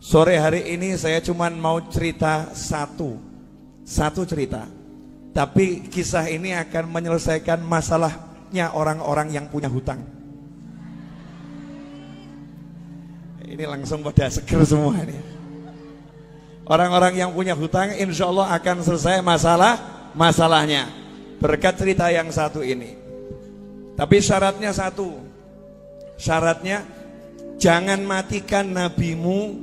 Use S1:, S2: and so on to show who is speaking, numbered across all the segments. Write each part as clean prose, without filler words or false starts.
S1: Sore hari ini saya cuman mau cerita satu cerita. Tapi kisah ini akan menyelesaikan masalahnya orang-orang yang punya hutang. Ini langsung pada seger semua ini. Orang-orang yang punya hutang insya Allah akan selesai masalahnya berkat cerita yang satu ini. Tapi syaratnya satu. Syaratnya jangan matikan nabimu,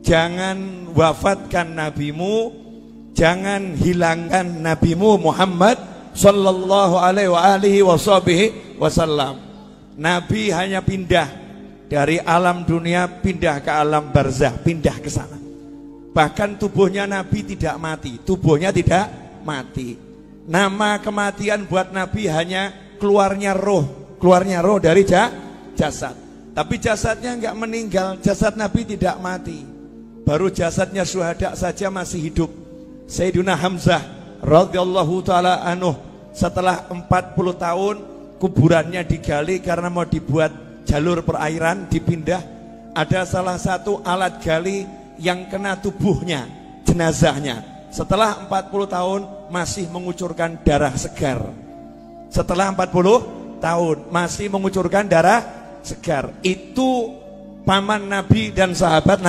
S1: jangan wafatkan nabimu, jangan hilangkan nabimu Muhammad sallallahu alaihi wasallam. Nabi hanya pindah dari alam dunia, pindah ke alam barzah, pindah ke sana. Bahkan tubuhnya Nabi tidak mati, tubuhnya tidak mati. Nama kematian buat Nabi hanya keluarnya roh dari jasad. Tapi jasadnya enggak meninggal, jasad Nabi tidak mati. Baru jasadnya syuhada saja masih hidup. Sayyidina Hamzah radhiyallahu taala anhu setelah 40 tahun kuburannya digali karena mau dibuat jalur perairan, dipindah. Ada salah satu alat gali yang kena tubuhnya, jenazahnya. Setelah 40 tahun masih mengucurkan darah segar. Setelah 40 tahun masih mengucurkan darah segar. Itu paman Nabi dan sahabat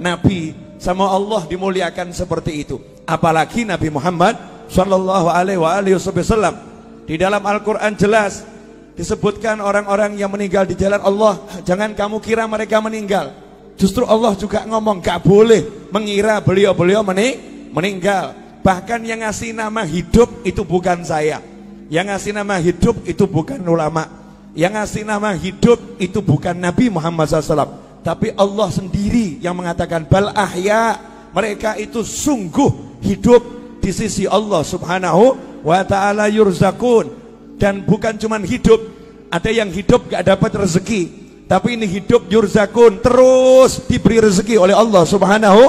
S1: Nabi, sama Allah dimuliakan seperti itu. Apalagi Nabi Muhammad sallallahu alaihi wasallam. Di dalam Al-Qur'an jelas disebutkan orang-orang yang meninggal di jalan Allah, jangan kamu kira mereka meninggal. Justru Allah juga ngomong gak boleh mengira beliau-beliau meninggal. Bahkan yang ngasih nama hidup itu bukan saya. Yang ngasih nama hidup itu bukan ulama. Yang ngasih nama hidup itu bukan Nabi Muhammad SAW. Tapi Allah sendiri yang mengatakan bal ahya, mereka itu sungguh hidup di sisi Allah subhanahu wa ta'ala yurzakun. Dan bukan cuma hidup, ada yang hidup gak dapat rezeki, tapi ini hidup yurzakun, terus diberi rezeki oleh Allah subhanahu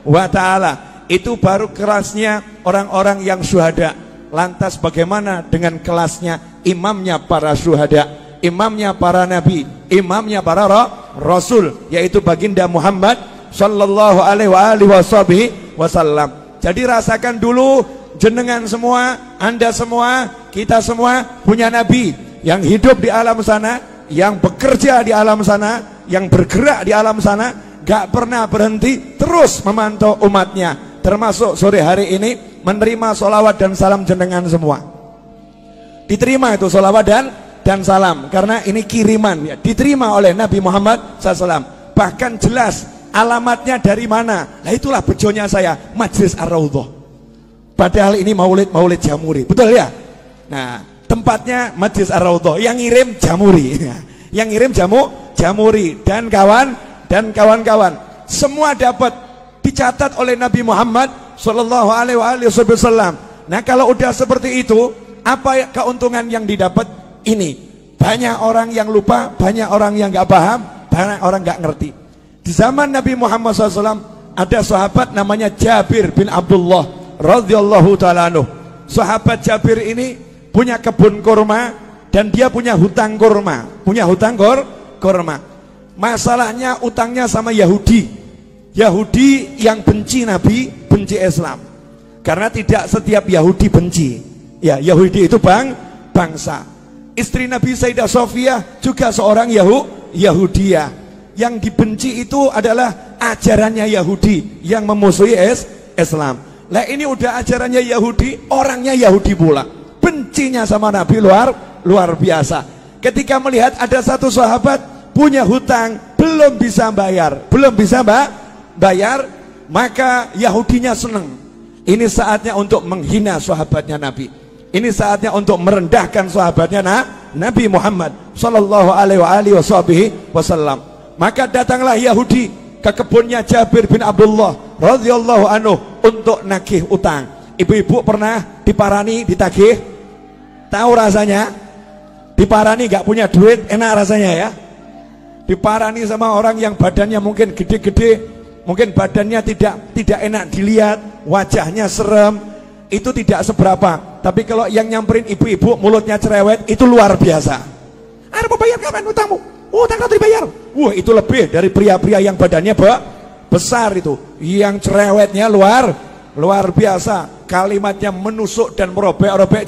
S1: wa ta'ala. Itu baru kelasnya orang-orang yang syuhada. Lantas bagaimana dengan kelasnya imamnya para syuhada, imamnya para nabi, imamnya para rasul, yaitu baginda Muhammad sallallahu alaihi wasallam. Jadi rasakan dulu, jenengan semua, anda semua, kita semua punya nabi yang hidup di alam sana, yang bekerja di alam sana, yang bergerak di alam sana, gak pernah berhenti, terus memantau umatnya. Termasuk sore hari ini menerima sholawat dan salam jenengan semua. Diterima itu sholawat dan salam, karena ini kiriman ya, diterima oleh Nabi Muhammad SAW. Bahkan jelas alamatnya dari mana. Nah itulah bejonya saya, Majlis Ar-Raudhah. Padahal ini maulid Jamuri, betul ya? Nah tempatnya Majlis Ar-Raudhah, yang ngirim Jamuri, yang ngirim Jamuri dan kawan-kawan semua dapat dicatat oleh Nabi Muhammad sallallahu alaihi wasallam. Nah kalau udah seperti itu, apa keuntungan yang didapat? Ini banyak orang yang lupa, banyak orang yang gak paham, banyak orang gak ngerti. Di zaman Nabi Muhammad SAW ada sahabat namanya Jabir bin Abdullah radhiyallahu ta'ala anhu. Sahabat Jabir ini punya kebun kurma dan dia punya hutang kurma, kurma. Masalahnya utangnya sama Yahudi yang benci Nabi, benci Islam. Karena tidak setiap Yahudi benci. Ya, Yahudi itu bangsa. Istri Nabi Sayyidah Sofiyah juga seorang Yahudiyah. Yang dibenci itu adalah ajarannya Yahudi yang memusuhi Islam. Lah ini udah ajarannya Yahudi, orangnya Yahudi pula. Bencinya sama Nabi luar biasa. Ketika melihat ada satu sahabat punya hutang, belum bisa bayar, maka Yahudinya senang. Ini saatnya untuk menghina sahabatnya Nabi. Ini saatnya untuk merendahkan sahabatnya Nabi Muhammad sallallahu alaihi wasallam. Maka datanglah Yahudi ke kebunnya Jabir bin Abdullah radhiyallahu anhu untuk nagih utang. Ibu-ibu pernah diparani, ditagih? Tahu rasanya? Diparani gak punya duit, enak rasanya ya? Diparani sama orang yang badannya mungkin gede-gede, mungkin badannya tidak enak dilihat, wajahnya serem, itu tidak seberapa. Tapi kalau yang nyamperin ibu-ibu mulutnya cerewet, itu luar biasa. Ada mau bayar kapan utangmu? Utang kau dibayar. Wah itu lebih dari pria-pria yang badannya besar itu, yang cerewetnya luar biasa, kalimatnya menusuk dan merobek-robek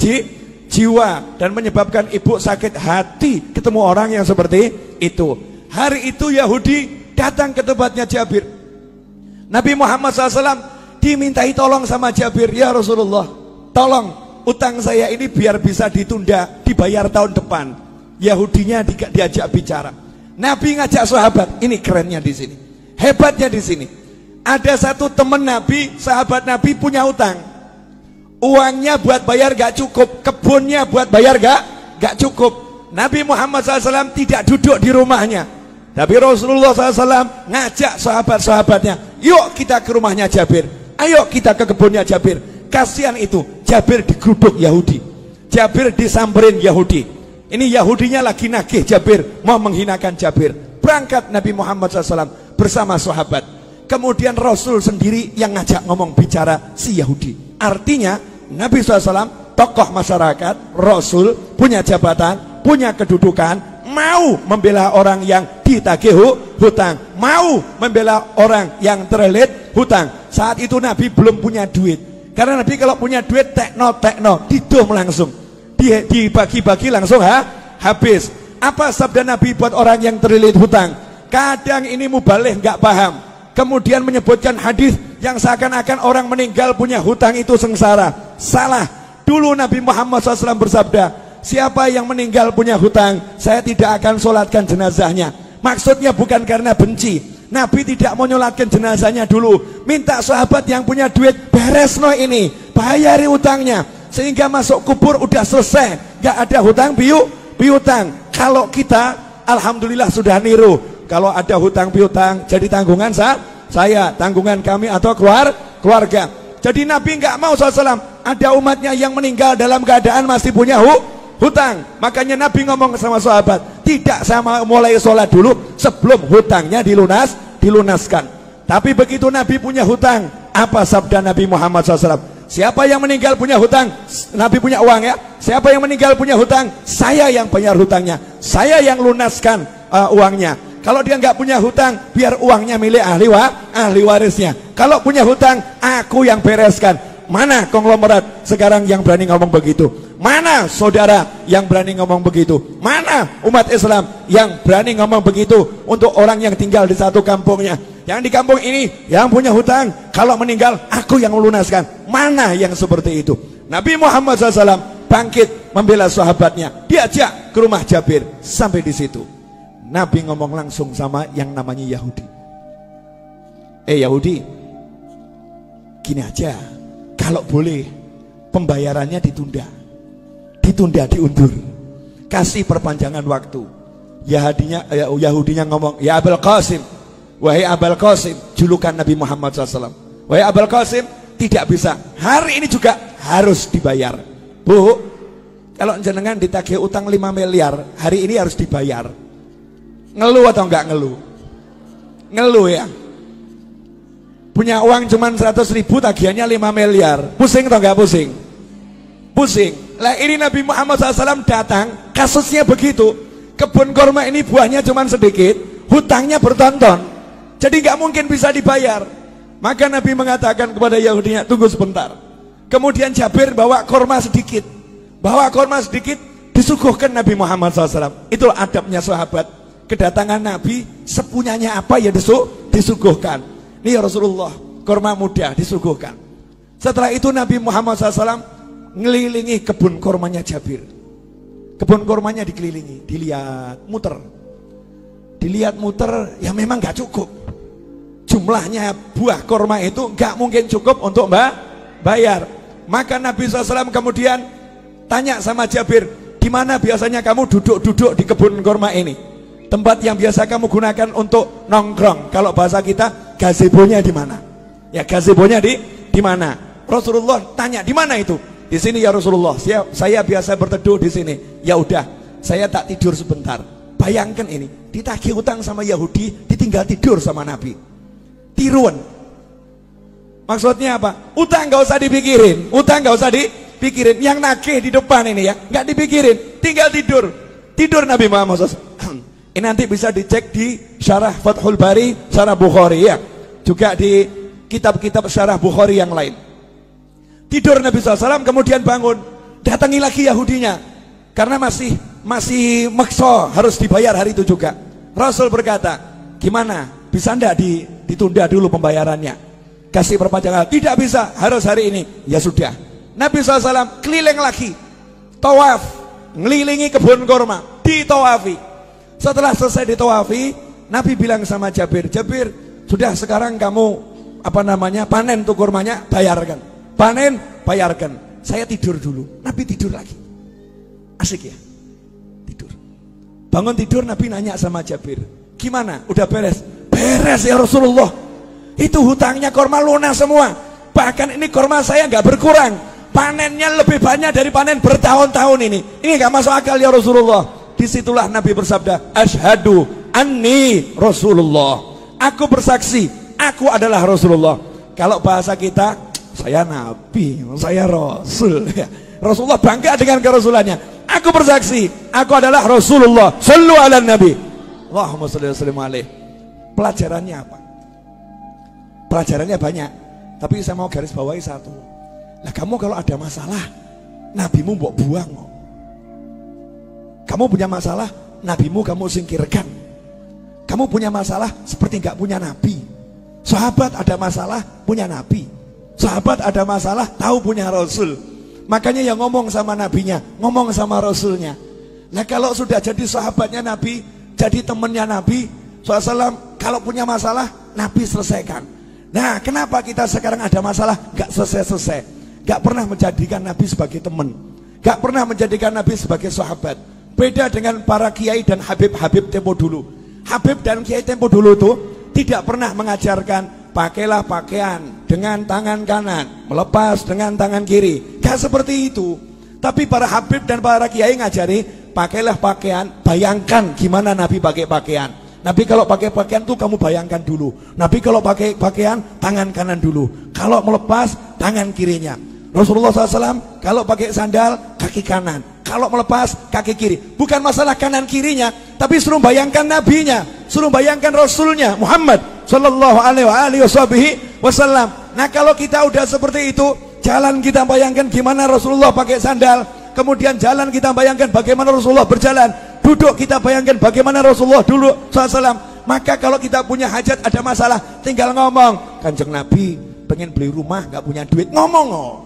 S1: jiwa dan menyebabkan ibu sakit hati ketemu orang yang seperti itu. Hari itu Yahudi datang ke tempatnya Jabir. Nabi Muhammad SAW dimintai tolong sama Jabir, ya Rasulullah, tolong utang saya ini biar bisa ditunda, dibayar tahun depan. Yahudinya diajak bicara. Nabi ngajak sahabat, ini kerennya di sini, hebatnya di sini. Ada satu teman Nabi, sahabat Nabi punya utang. Uangnya buat bayar gak cukup, kebunnya buat bayar gak cukup. Nabi Muhammad SAW tidak duduk di rumahnya, tapi Rasulullah SAW ngajak sahabat-sahabatnya, yuk kita ke rumahnya Jabir, ayo kita ke kebunnya Jabir. Kasihan itu, Jabir digeruduk Yahudi, Jabir disamperin Yahudi. Ini Yahudinya lagi nagih Jabir, mau menghinakan Jabir. Berangkat Nabi Muhammad SAW bersama sahabat. Kemudian Rasul sendiri yang ngajak ngomong bicara si Yahudi. Artinya Nabi SAW tokoh masyarakat, Rasul punya jabatan, punya kedudukan, mau membela orang yang ditagih hutang, mau membela orang yang terlilit hutang. Saat itu Nabi belum punya duit, karena Nabi kalau punya duit tekno didum langsung, dibagi-bagi langsung habis. Apa sabda Nabi buat orang yang terlilit hutang? Kadang ini mubalih nggak paham, kemudian menyebutkan hadis yang seakan-akan orang meninggal punya hutang itu sengsara. Salah. Dulu Nabi Muhammad SAW bersabda, siapa yang meninggal punya hutang, saya tidak akan sholatkan jenazahnya. Maksudnya bukan karena benci, Nabi tidak mau nyolatkan jenazahnya dulu, minta sahabat yang punya duit, beres no ini, bayari hutangnya, sehingga masuk kubur udah selesai, gak ada hutang piutang. Kalau kita alhamdulillah sudah niru, kalau ada hutang piutang jadi tanggungan saya, tanggungan kami atau keluarga. Jadi Nabi nggak mau SAW ada umatnya yang meninggal dalam keadaan masih punya hutang. Makanya Nabi ngomong sama sahabat, tidak sama mulai sholat dulu sebelum hutangnya dilunaskan. Tapi begitu Nabi punya hutang, apa sabda Nabi Muhammad SAW? Siapa yang meninggal punya hutang, Nabi punya uang ya, siapa yang meninggal punya hutang, saya yang bayar hutangnya, saya yang lunaskan uangnya. Kalau dia nggak punya hutang, biar uangnya milik ahli warisnya. Kalau punya hutang, aku yang bereskan. Mana konglomerat sekarang yang berani ngomong begitu? Mana saudara yang berani ngomong begitu? Mana umat Islam yang berani ngomong begitu untuk orang yang tinggal di satu kampungnya? Yang di kampung ini yang punya hutang, kalau meninggal aku yang melunaskan. Mana yang seperti itu? Nabi Muhammad SAW bangkit membela sahabatnya, diajak ke rumah Jabir. Sampai di situ Nabi ngomong langsung sama yang namanya Yahudi. Yahudi, gini aja, kalau boleh pembayarannya ditunda, diundur, kasih perpanjangan waktu. Yahudinya ngomong, ya Abul Qasim, wahai Abul Qasim, julukan Nabi Muhammad SAW, wahai Abul Qasim, tidak bisa, hari ini juga harus dibayar. Bu, kalau jenengan ditagih utang 5 miliar, hari ini harus dibayar. Ngeluh atau enggak ngeluh? Ngeluh ya. Punya uang cuma 100.000, tagihannya 5 miliar. Pusing atau enggak pusing? Pusing. Lah ini Nabi Muhammad SAW datang, kasusnya begitu. Kebun kurma ini buahnya cuma sedikit, hutangnya bertonton, jadi enggak mungkin bisa dibayar. Maka Nabi mengatakan kepada Yahudinya, tunggu sebentar. Kemudian Jabir bawa kurma sedikit, disuguhkan Nabi Muhammad SAW. Itulah adabnya sahabat. Kedatangan Nabi, sepunyanya apa ya disuguhkan. Nih ya Rasulullah, kurma muda disuguhkan. Setelah itu Nabi Muhammad SAW ngelilingi kebun kurmanya Jabir. Kebun kurmanya dikelilingi, dilihat muter, ya memang gak cukup. Jumlahnya buah kurma itu gak mungkin cukup untuk bayar. Maka Nabi SAW kemudian tanya sama Jabir, di mana biasanya kamu duduk-duduk di kebun kurma ini? Tempat yang biasa kamu gunakan untuk nongkrong. Kalau bahasa kita, gazebonya di mana? Ya, gazebonya di mana? Rasulullah tanya, di mana itu? Di sini ya Rasulullah. Saya biasa berteduh di sini. Ya udah, saya tak tidur sebentar. Bayangkan ini, ditagih utang sama Yahudi, ditinggal tidur sama Nabi. Tiruan. Maksudnya apa? Utang gak usah dipikirin. Yang nagih di depan ini ya, nggak dipikirin, tinggal tidur Nabi Muhammad SAW. Ini nanti bisa dicek di Syarah Fathul Bari, Syarah Bukhari ya. juga di kitab-kitab syarah Bukhari yang lain. Tidur Nabi SAW, kemudian bangun, datangi lagi Yahudinya karena masih maksa harus dibayar hari itu juga. Rasul berkata, gimana, bisa enggak ditunda dulu pembayarannya, kasih perpanjangan? Tidak bisa, harus hari ini. Ya sudah, Nabi SAW keliling lagi, tawaf, ngelilingi kebun kurma, ditawafi. Setelah selesai ditawafi, Nabi bilang sama Jabir, Jabir, sudah sekarang kamu panen tuh kurmanya, bayarkan. Panen, bayarkan. Saya tidur dulu. Nabi tidur lagi. Asik ya? Tidur. Bangun tidur, Nabi nanya sama Jabir, gimana? Udah beres? Beres ya Rasulullah. Itu hutangnya kurma lunas semua. Bahkan ini kurma saya nggak berkurang. Panennya lebih banyak dari panen bertahun-tahun ini. Ini nggak masuk akal ya Rasulullah. Disitulah Nabi bersabda, Asyhadu anni Rasulullah. Aku bersaksi, aku adalah Rasulullah. Kalau bahasa kita, saya Nabi, saya Rasul. Rasulullah bangga dengan kerasulannya. Aku bersaksi, aku adalah Rasulullah. Sallu ala Nabi. Allahumma shalli wa sallim alaih. Pelajarannya apa? Pelajarannya banyak, tapi saya mau garis bawahi satu. Nah, kamu kalau ada masalah, nabimu mbok buang. Kamu punya masalah, nabimu kamu singkirkan. Kamu punya masalah seperti nggak punya nabi. Sahabat ada masalah, punya nabi. Sahabat ada masalah, tahu punya Rasul. Makanya yang ngomong sama nabinya, ngomong sama Rasulnya. Nah, kalau sudah jadi sahabatnya Nabi, jadi temannya Nabi SAW, kalau punya masalah, Nabi selesaikan. Nah, kenapa kita sekarang ada masalah nggak selesai-selesai? Nggak pernah menjadikan Nabi sebagai teman, nggak pernah menjadikan Nabi sebagai sahabat. Beda dengan para kiai dan habib-habib tempo dulu. Habib dan kiai tempo dulu tuh tidak pernah mengajarkan pakailah pakaian dengan tangan kanan, melepas dengan tangan kiri. Gak seperti itu. Tapi para habib dan para kiai ngajari pakailah pakaian, bayangkan gimana Nabi pakai pakaian. Nabi kalau pakai pakaian tuh kamu bayangkan dulu. Nabi kalau pakai pakaian tangan kanan dulu. Kalau melepas tangan kirinya. Rasulullah SAW kalau pakai sandal kaki kanan, kalau melepas kaki kiri. Bukan masalah kanan kirinya, tapi suruh bayangkan nabinya, suruh bayangkan Rasulnya Muhammad Sallallahu Alaihi Wasallam. Nah, kalau kita udah seperti itu, jalan kita bayangkan gimana Rasulullah pakai sandal, kemudian jalan kita bayangkan bagaimana Rasulullah berjalan, duduk kita bayangkan bagaimana Rasulullah dulu SAW. Maka kalau kita punya hajat, ada masalah, tinggal ngomong, Kanjeng Nabi pengen beli rumah nggak punya duit, ngomong. Oh.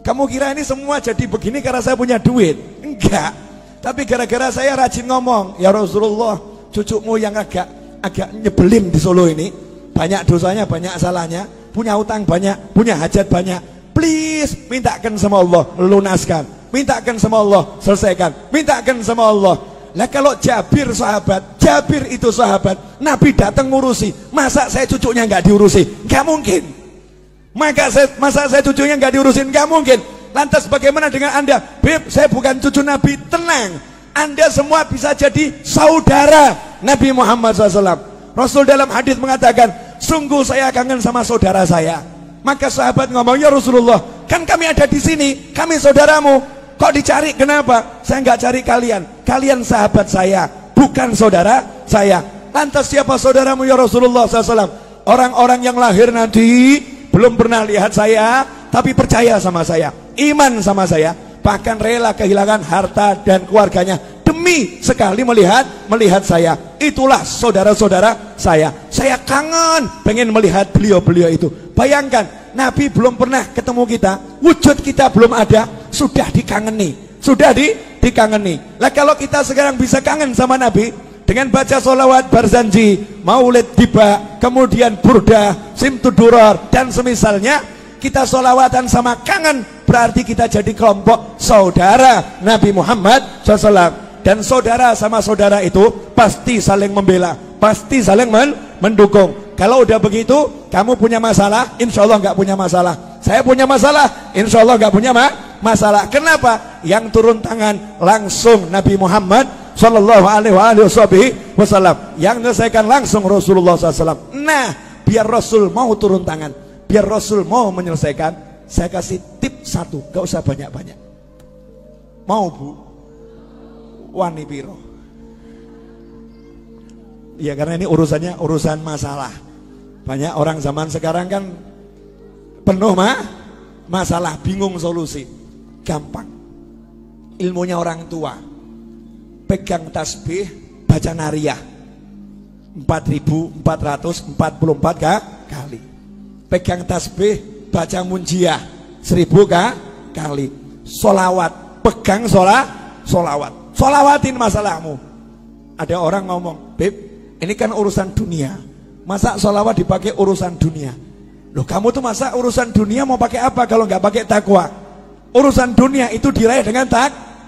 S1: Kamu kira ini semua jadi begini karena saya punya duit? Enggak. Tapi gara-gara saya rajin ngomong, ya Rasulullah, cucumu yang agak nyebelin di Solo ini, banyak dosanya, banyak salahnya, punya utang banyak, punya hajat banyak. Please, mintakan sama Allah, lunaskan. Mintakan sama Allah, selesaikan. Mintakan sama Allah. Nah, kalau Jabir sahabat, Jabir itu sahabat, Nabi datang ngurusi, masa saya cucunya nggak diurusi? Nggak mungkin. Masa saya cucunya nggak diurusin? Nggak mungkin. Lantas bagaimana dengan Anda? Beb, saya bukan cucu Nabi. Tenang, Anda semua bisa jadi saudara Nabi Muhammad SAW. Rasul dalam hadis mengatakan, sungguh saya kangen sama saudara saya. Maka sahabat ngomong, ya Rasulullah, kan kami ada di sini, kami saudaramu. Kok dicari? Kenapa? Saya nggak cari kalian. Kalian sahabat saya, bukan saudara saya. Lantas siapa saudaramu ya Rasulullah SAW? Orang-orang yang lahir nanti belum pernah lihat saya, tapi percaya sama saya, iman sama saya, bahkan rela kehilangan harta dan keluarganya demi sekali melihat saya. Itulah saudara-saudara saya. Saya kangen pengen melihat beliau-beliau itu. Bayangkan, Nabi belum pernah ketemu kita, wujud kita belum ada, sudah dikangeni, dikangeni. Lah kalau kita sekarang bisa kangen sama Nabi dengan baca sholawat Barzanji, Maulid Tiba, kemudian Burdah, Simtudurar dan semisalnya, kita sholawatan sama kangen, berarti kita jadi kelompok saudara Nabi Muhammad SAW. Dan saudara sama saudara itu pasti saling membela, pasti saling mendukung. Kalau udah begitu, kamu punya masalah, insya Allah nggak punya masalah. Saya punya masalah, insya Allah nggak punya masalah. Kenapa? Yang turun tangan langsung Nabi Muhammad Sallallahu Alaihi Wasallam, yang menyelesaikan langsung Rasulullah SAW. Nah, biar Rasul mau turun tangan, biar Rasul mau menyelesaikan, saya kasih tip satu, gak usah banyak-banyak. Mau bu? Wani piro? Ya karena ini urusannya urusan masalah. Banyak orang zaman sekarang kan penuh masalah, bingung solusi. Gampang. Ilmunya orang tua. Pegang tasbih, baca nariyah 4.444 kali. Pegang tasbih, baca munjiah 1.000 kali. Solawat, pegang solawat. Solawatin masalahmu. Ada orang ngomong, Beb, ini kan urusan dunia. Masa solawat dipakai urusan dunia? Loh, kamu tuh masa urusan dunia mau pakai apa kalau nggak pakai takwa? Urusan dunia itu diraih dengan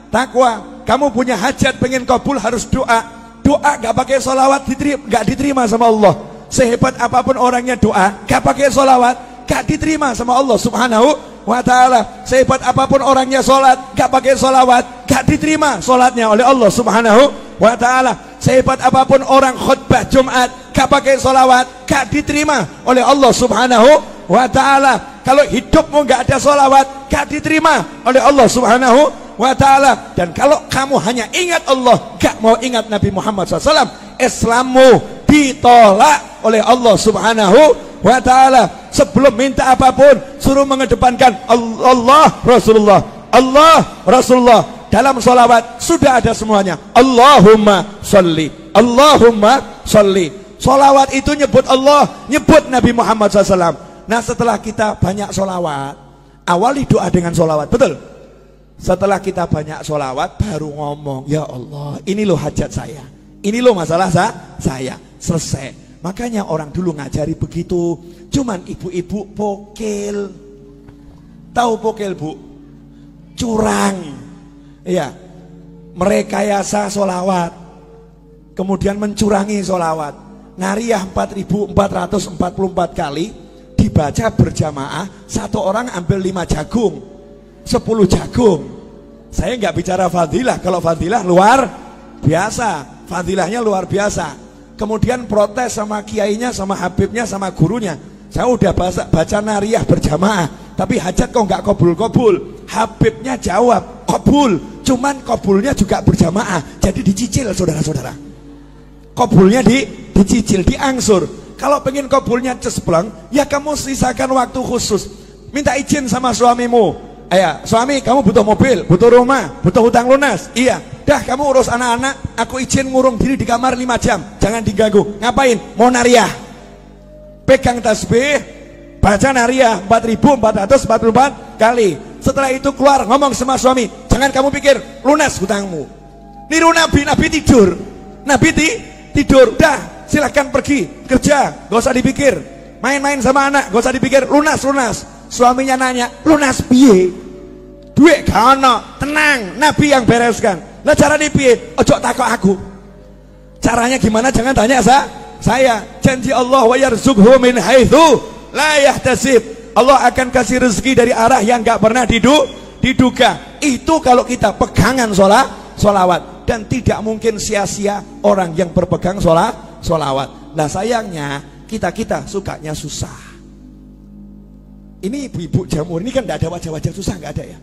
S1: takwa. Kamu punya hajat pengen kabul harus doa. Doa nggak pakai solawat nggak diterima sama Allah. Sehebat apapun orangnya doa, nggak pakai solawat nggak diterima sama Allah Subhanahu wa ta'ala. Sehebat apapun orangnya sholat, nggak pakai solawat nggak diterima sholatnya oleh Allah Subhanahu wa ta'ala. Sehebat apapun orang khutbah Jumat, gak pakai solawat, gak diterima oleh Allah Subhanahu wa ta'ala. Kalau hidupmu gak ada solawat, gak diterima oleh Allah Subhanahu wa ta'ala. Dan kalau kamu hanya ingat Allah, gak mau ingat Nabi Muhammad SAW, Islammu ditolak oleh Allah Subhanahu wa ta'ala. Sebelum minta apapun, suruh mengedepankan Allah Rasulullah, Allah Rasulullah. Dalam sholawat sudah ada semuanya. Allahumma sholli, Allahumma sholli. Sholawat itu nyebut Allah, nyebut Nabi Muhammad SAW. Nah, setelah kita banyak sholawat, awali doa dengan sholawat, betul? Setelah kita banyak sholawat, baru ngomong, ya Allah, ini loh hajat saya, ini loh masalah saya, selesai. Makanya orang dulu ngajari begitu. Cuman ibu-ibu pokil. Tahu pokil, Bu? Curang. Iya, merekayasa solawat, kemudian mencurangi solawat. Nariyah 4.444 kali dibaca berjamaah, satu orang ambil 5 jagung, 10 jagung. Saya nggak bicara fadilah, kalau fadilah luar biasa, fadilahnya luar biasa. Kemudian protes sama kiainya, sama habibnya, sama gurunya. Saya udah baca nariyah berjamaah, tapi hajat kok nggak kabul-kabul. Habibnya jawab kabul, cuman kabulnya juga berjamaah, jadi dicicil saudara-saudara. Kabulnya dicicil, diangsur. Kalau pengen kabulnya cespleng, ya kamu sisakan waktu khusus. Minta izin sama suamimu. Ya, suami, kamu butuh mobil, butuh rumah, butuh hutang lunas. Iya, dah kamu urus anak-anak, aku izin ngurung diri di kamar 5 jam, jangan diganggu. Ngapain? Mau nariyah. Pegang tasbih, baca nariyah 4.444 kali. Setelah itu keluar ngomong sama suami, jangan kamu pikir lunas hutangmu. Niru Nabi, Nabi tidur. Nabi tidur, dah silahkan pergi kerja, gak usah dipikir. Main-main sama anak, gak usah dipikir, lunas. Suaminya nanya, lunas piye? Duit gak ono, tenang, Nabi yang bereskan. Lah cara piye? Ojo takok aku. Caranya gimana? Jangan tanya saya. Janji Allah wa yarzuqhu min haitsu la yahtasib. Allah akan kasih rezeki dari arah yang gak pernah diduga. Itu kalau kita pegangan sholawat. Dan tidak mungkin sia-sia orang yang berpegang sholawat. Nah sayangnya kita sukanya susah. Ini ibu-ibu jamur ini kan gak ada wajah-wajah susah, gak ada ya.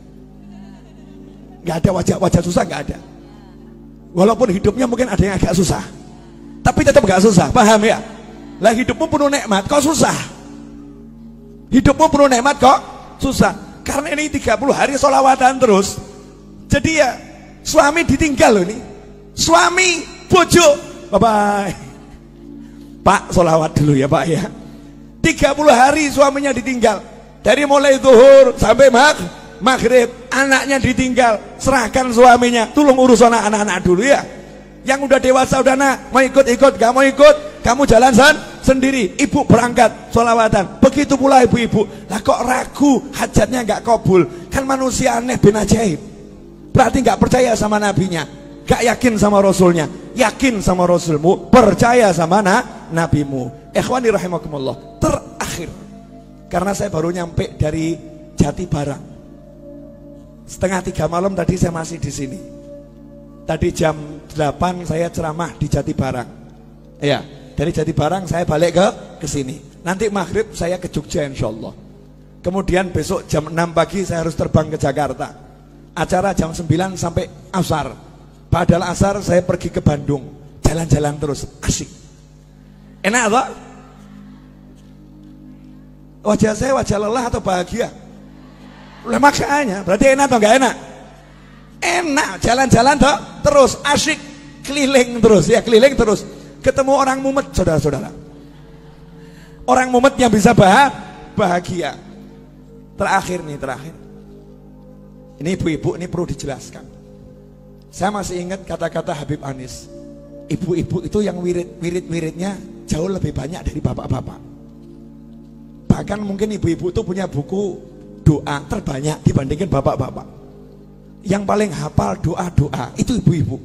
S1: Gak ada wajah-wajah susah, gak ada. Walaupun hidupnya mungkin ada yang agak susah, tapi tetap gak susah, paham ya? Lah hidupmu penuh nikmat, kok susah? Hidupmu penuh nikmat kok susah? Karena ini 30 hari sholawatan terus. Jadi ya suami ditinggal loh ini. Suami, bojo, bye-bye. Pak, sholawat dulu ya Pak ya. 30 hari suaminya ditinggal. Dari mulai zuhur sampai maghrib, anaknya ditinggal. Serahkan suaminya, tolong urus anak-anak dulu ya. Yang udah dewasa udah nak, mau ikut, gak mau ikut, kamu jalan sendiri. Ibu berangkat sholawatan. Begitu pula ibu-ibu. Lah kok ragu hajatnya gak kabul? Kan manusia aneh bin ajaib. Berarti gak percaya sama nabinya, gak yakin sama rasulnya. Yakin sama rasulmu, percaya sama nabimu. Ikhwani rahimakumullah. Terakhir, karena saya baru nyampe dari Jati Barang, 2:30 malam tadi saya masih di sini. Tadi jam 8 saya ceramah di Jati Barang. Ya, dari Jati Barang saya balik ke sini. Nanti maghrib saya ke Jogja insyaallah. Kemudian besok jam 6 pagi saya harus terbang ke Jakarta. Acara jam 9 sampai asar. Padahal asar saya pergi ke Bandung. Jalan-jalan terus, asik. Enak toh? Wajah saya wajah lelah atau bahagia? Lah makanya, berarti enak atau enggak enak? Enak, jalan-jalan terus, asyik, keliling terus, ya keliling terus. Ketemu orang mumet, saudara-saudara. Orang mumet yang bisa bahagia. Terakhir. Ini ibu-ibu, ini perlu dijelaskan. Saya masih ingat kata-kata Habib Anis. Ibu-ibu itu yang wirid-wiridnya jauh lebih banyak dari bapak-bapak. Bahkan mungkin ibu-ibu itu punya buku doa terbanyak dibandingkan bapak-bapak. Yang paling hafal doa-doa itu ibu-ibu.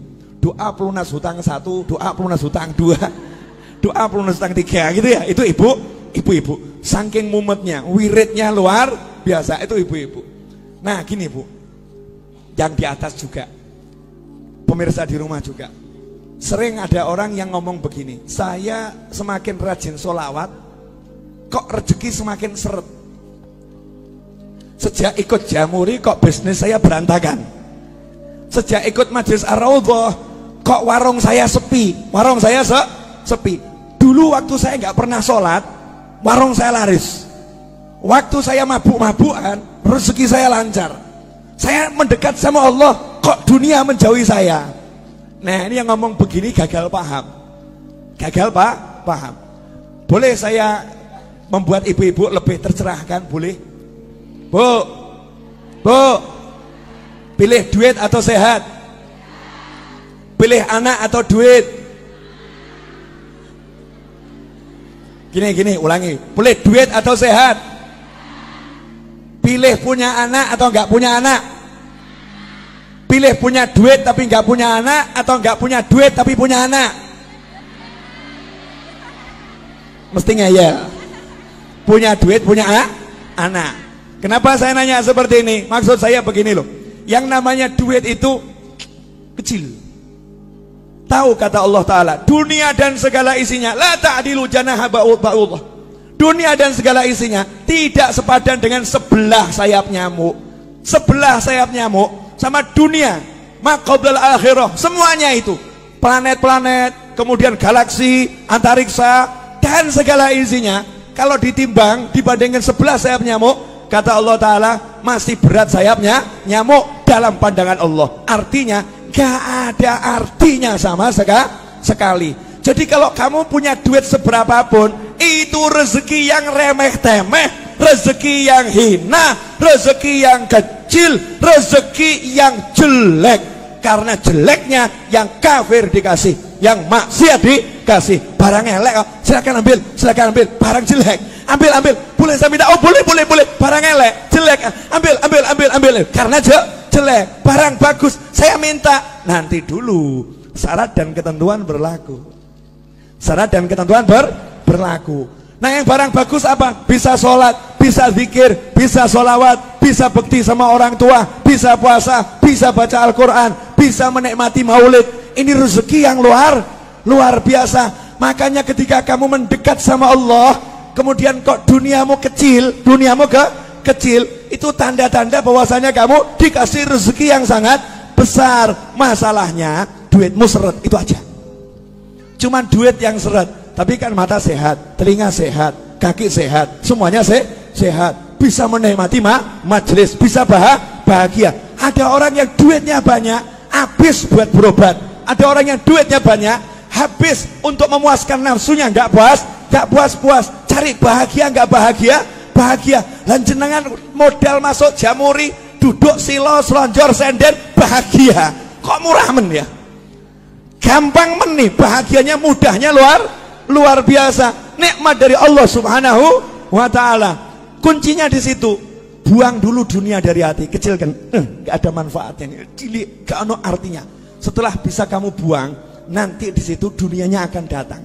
S1: Doa pelunas hutang 1, doa pelunas hutang 2, doa pelunas hutang 3 gitu ya. Itu ibu-ibu. Saking mumetnya, wiridnya luar biasa, itu ibu-ibu. Nah gini Bu, yang di atas juga, pemirsa di rumah juga, sering ada orang yang ngomong begini, saya semakin rajin sholawat, kok rezeki semakin seret. Sejak ikut Jamuri kok bisnis saya berantakan. Sejak ikut Majelis Ar-Raudhah kok warung saya sepi. Warung saya sepi. Dulu waktu saya nggak pernah sholat, warung saya laris. Waktu saya mabuk-mabukan, rezeki saya lancar. Saya mendekat sama Allah, kok dunia menjauhi saya. Nah ini yang ngomong begini gagal paham. Gagal paham. Boleh saya membuat ibu-ibu lebih tercerahkan? Boleh? Bu, pilih duit atau sehat? Pilih anak atau duit? Gini, ulangi. Pilih duit atau sehat? Pilih punya anak atau enggak punya anak? Pilih punya duit tapi enggak punya anak, atau enggak punya duit tapi punya anak? Mesti ngeyel. Punya duit, punya anak. Kenapa saya nanya seperti ini? Maksud saya begini loh. Yang namanya duit itu kecil. Tahu kata Allah Ta'ala, dunia dan segala isinya la ta'dilu janaha ba'udah. Dunia dan segala isinya tidak sepadan dengan sebelah sayap nyamuk. Sebelah sayap nyamuk sama dunia, maqablal akhirah, semuanya itu. Planet-planet, kemudian galaksi, antariksa, dan segala isinya, kalau ditimbang dibandingkan sebelah sayap nyamuk, kata Allah Ta'ala, masih berat sayapnya nyamuk dalam pandangan Allah. Artinya gak ada artinya sama sekali. Jadi kalau kamu punya duit seberapapun, itu rezeki yang remeh-temeh, rezeki yang hina, rezeki yang kecil, rezeki yang jelek. Karena jeleknya yang kafir dikasih, yang maksiat dikasih. Barang elek, silakan ambil, barang jelek, ambil, boleh saya minta? Oh boleh, barang elek, jelek, ambil, karena jelek. Barang bagus saya minta, nanti dulu, syarat dan ketentuan berlaku. Syarat dan ketentuan berlaku. Nah yang barang bagus apa? Bisa sholat, bisa zikir, bisa sholawat, bisa bekti sama orang tua, bisa puasa, bisa baca Al-Quran, bisa menikmati maulid. Ini rezeki yang luar biasa. Makanya ketika kamu mendekat sama Allah, kemudian kok duniamu kecil, kecil, itu tanda-tanda bahwasanya kamu dikasih rezeki yang sangat besar. Masalahnya duitmu seret, itu aja. Cuman duit yang seret, tapi kan mata sehat, telinga sehat, kaki sehat, semuanya sehat, bisa menikmati majelis, bisa bahagia. Ada orang yang duitnya banyak, habis buat berobat. Ada orang yang duitnya banyak, habis untuk memuaskan nafsunya, nggak puas, cari bahagia, nggak bahagia. Lan jenengan modal masuk Jamuri, duduk silo, selonjor, senden, bahagia. Kok murah men ya? Gampang men nih, bahagianya, mudahnya luar biasa. Nikmat dari Allah Subhanahu wa Ta'ala. Kuncinya di situ. Buang dulu dunia dari hati, kecilkan, nggak ada manfaatnya, cilik, gak ada artinya. Setelah bisa kamu buang, nanti di situ dunianya akan datang.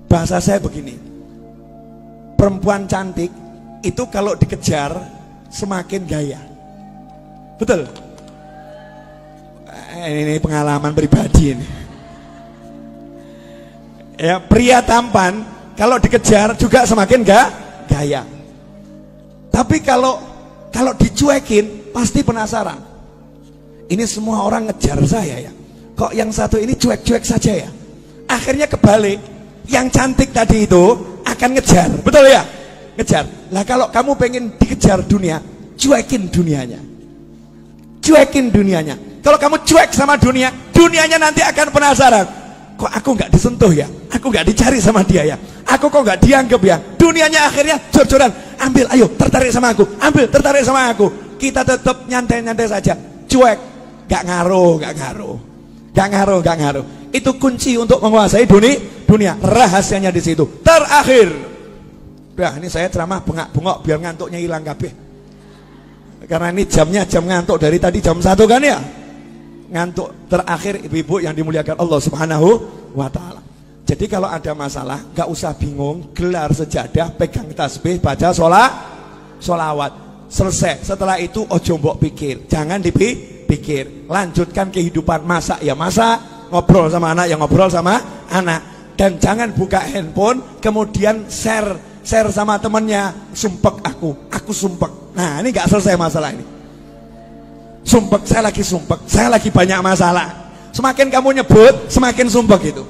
S1: Bahasa saya begini, perempuan cantik itu kalau dikejar semakin gaya. Betul? Ini pengalaman pribadi ini. Ya, pria tampan kalau dikejar juga semakin gaya. Tapi kalau dicuekin pasti penasaran. Ini semua orang ngejar saya ya. Kok yang satu ini cuek-cuek saja ya? Akhirnya kebalik. Yang cantik tadi itu akan ngejar, betul ya? ngejar. Lah kalau kamu pengen dikejar dunia, cuekin dunianya. Cuekin dunianya. Kalau kamu cuek sama dunia, dunianya nanti akan penasaran. Kok aku nggak disentuh ya? Aku nggak dicari sama dia ya? Aku kok nggak dianggap ya? Dunianya akhirnya jor-joran. Ambil, ayo, tertarik sama aku. Ambil, tertarik sama aku. Kita tetap nyantai-nyantai saja. Cuek, nggak ngaruh, nggak ngaruh. Nggak ngaruh, nggak ngaruh. Itu kunci untuk menguasai dunia. Rahasianya di situ. Terakhir. Udah, ini saya ceramah bengak-bengok biar ngantuknya hilang kabeh. Karena ini jamnya jam ngantuk dari tadi jam 1 kan ya. Ngantuk. Terakhir ibu-ibu yang dimuliakan Allah Subhanahu wa ta'ala. Jadi kalau ada masalah gak usah bingung, gelar sejadah, pegang tasbih, baca sholawat. Selesai. Setelah itu ojo mbok pikir, jangan dipikir. Lanjutkan kehidupan, masak ya masak, ngobrol sama anak ya ngobrol sama anak. Dan jangan buka handphone kemudian share sama temennya, sumpek aku sumpek. Nah ini gak selesai masalah ini. Sumpek, saya lagi sumpek, saya lagi banyak masalah. Semakin kamu nyebut, semakin sumpek itu.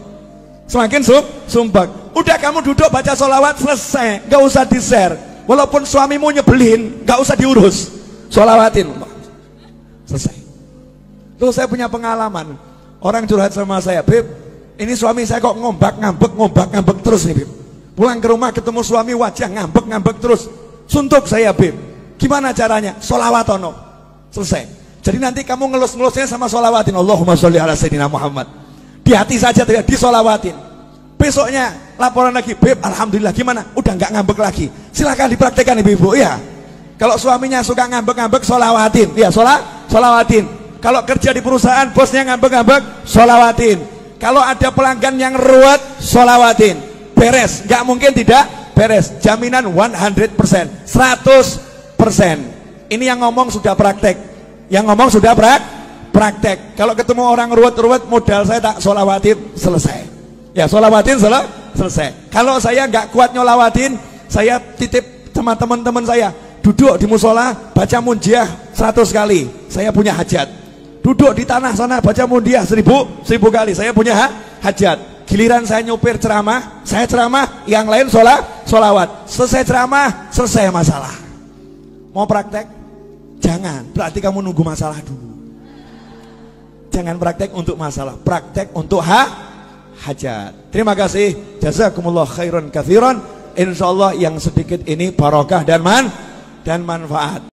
S1: Semakin sumpek. Udah kamu duduk baca sholawat, selesai, gak usah di-share. Walaupun suamimu nyebelin, gak usah diurus, sholawatin. Selesai. Terus saya punya pengalaman, orang curhat sama saya, Beb, ini suami saya kok ngombak-ngambek terus nih, Beb. Pulang ke rumah ketemu suami wajah ngambek terus. Suntuk saya, Beb. Gimana caranya? Sholawatono. Selesai. Jadi nanti kamu ngelus-ngelusnya sama sholawatin. Allahumma sholli ala sayyidina Muhammad. Di hati saja tidak disolawatin. Besoknya laporan lagi, Beb, alhamdulillah gimana? Udah nggak ngambek lagi. Silahkan dipraktekkan ibu-ibu ya. Kalau suaminya suka ngambek-ngambek, sholawatin. Ya, sholawatin. Kalau kerja di perusahaan bosnya ngambek-ngambek, sholawatin. Kalau ada pelanggan yang ruwet, sholawatin. Beres, nggak mungkin tidak beres. Jaminan 100%, 100%. Ini yang ngomong sudah praktek. Yang ngomong sudah praktek. Kalau ketemu orang ruwet-ruwet, modal saya tak sholawatin, selesai. Ya, sholawatin selesai. Kalau saya nggak kuat nyolawatin, saya titip sama teman-teman saya, duduk di musola baca munjiah 100 kali, saya punya hajat. Duduk di tanah sana baca munjiah 1000 kali, saya punya hajat. Giliran saya nyopir ceramah, saya ceramah, yang lain sholawat. Selesai ceramah, selesai masalah. Mau praktek? Jangan, berarti kamu nunggu masalah dulu. Jangan praktek untuk masalah, praktek untuk hajat. Terima kasih. Jazakumullah khairan katsiran. Insyaallah yang sedikit ini barokah dan manfaat.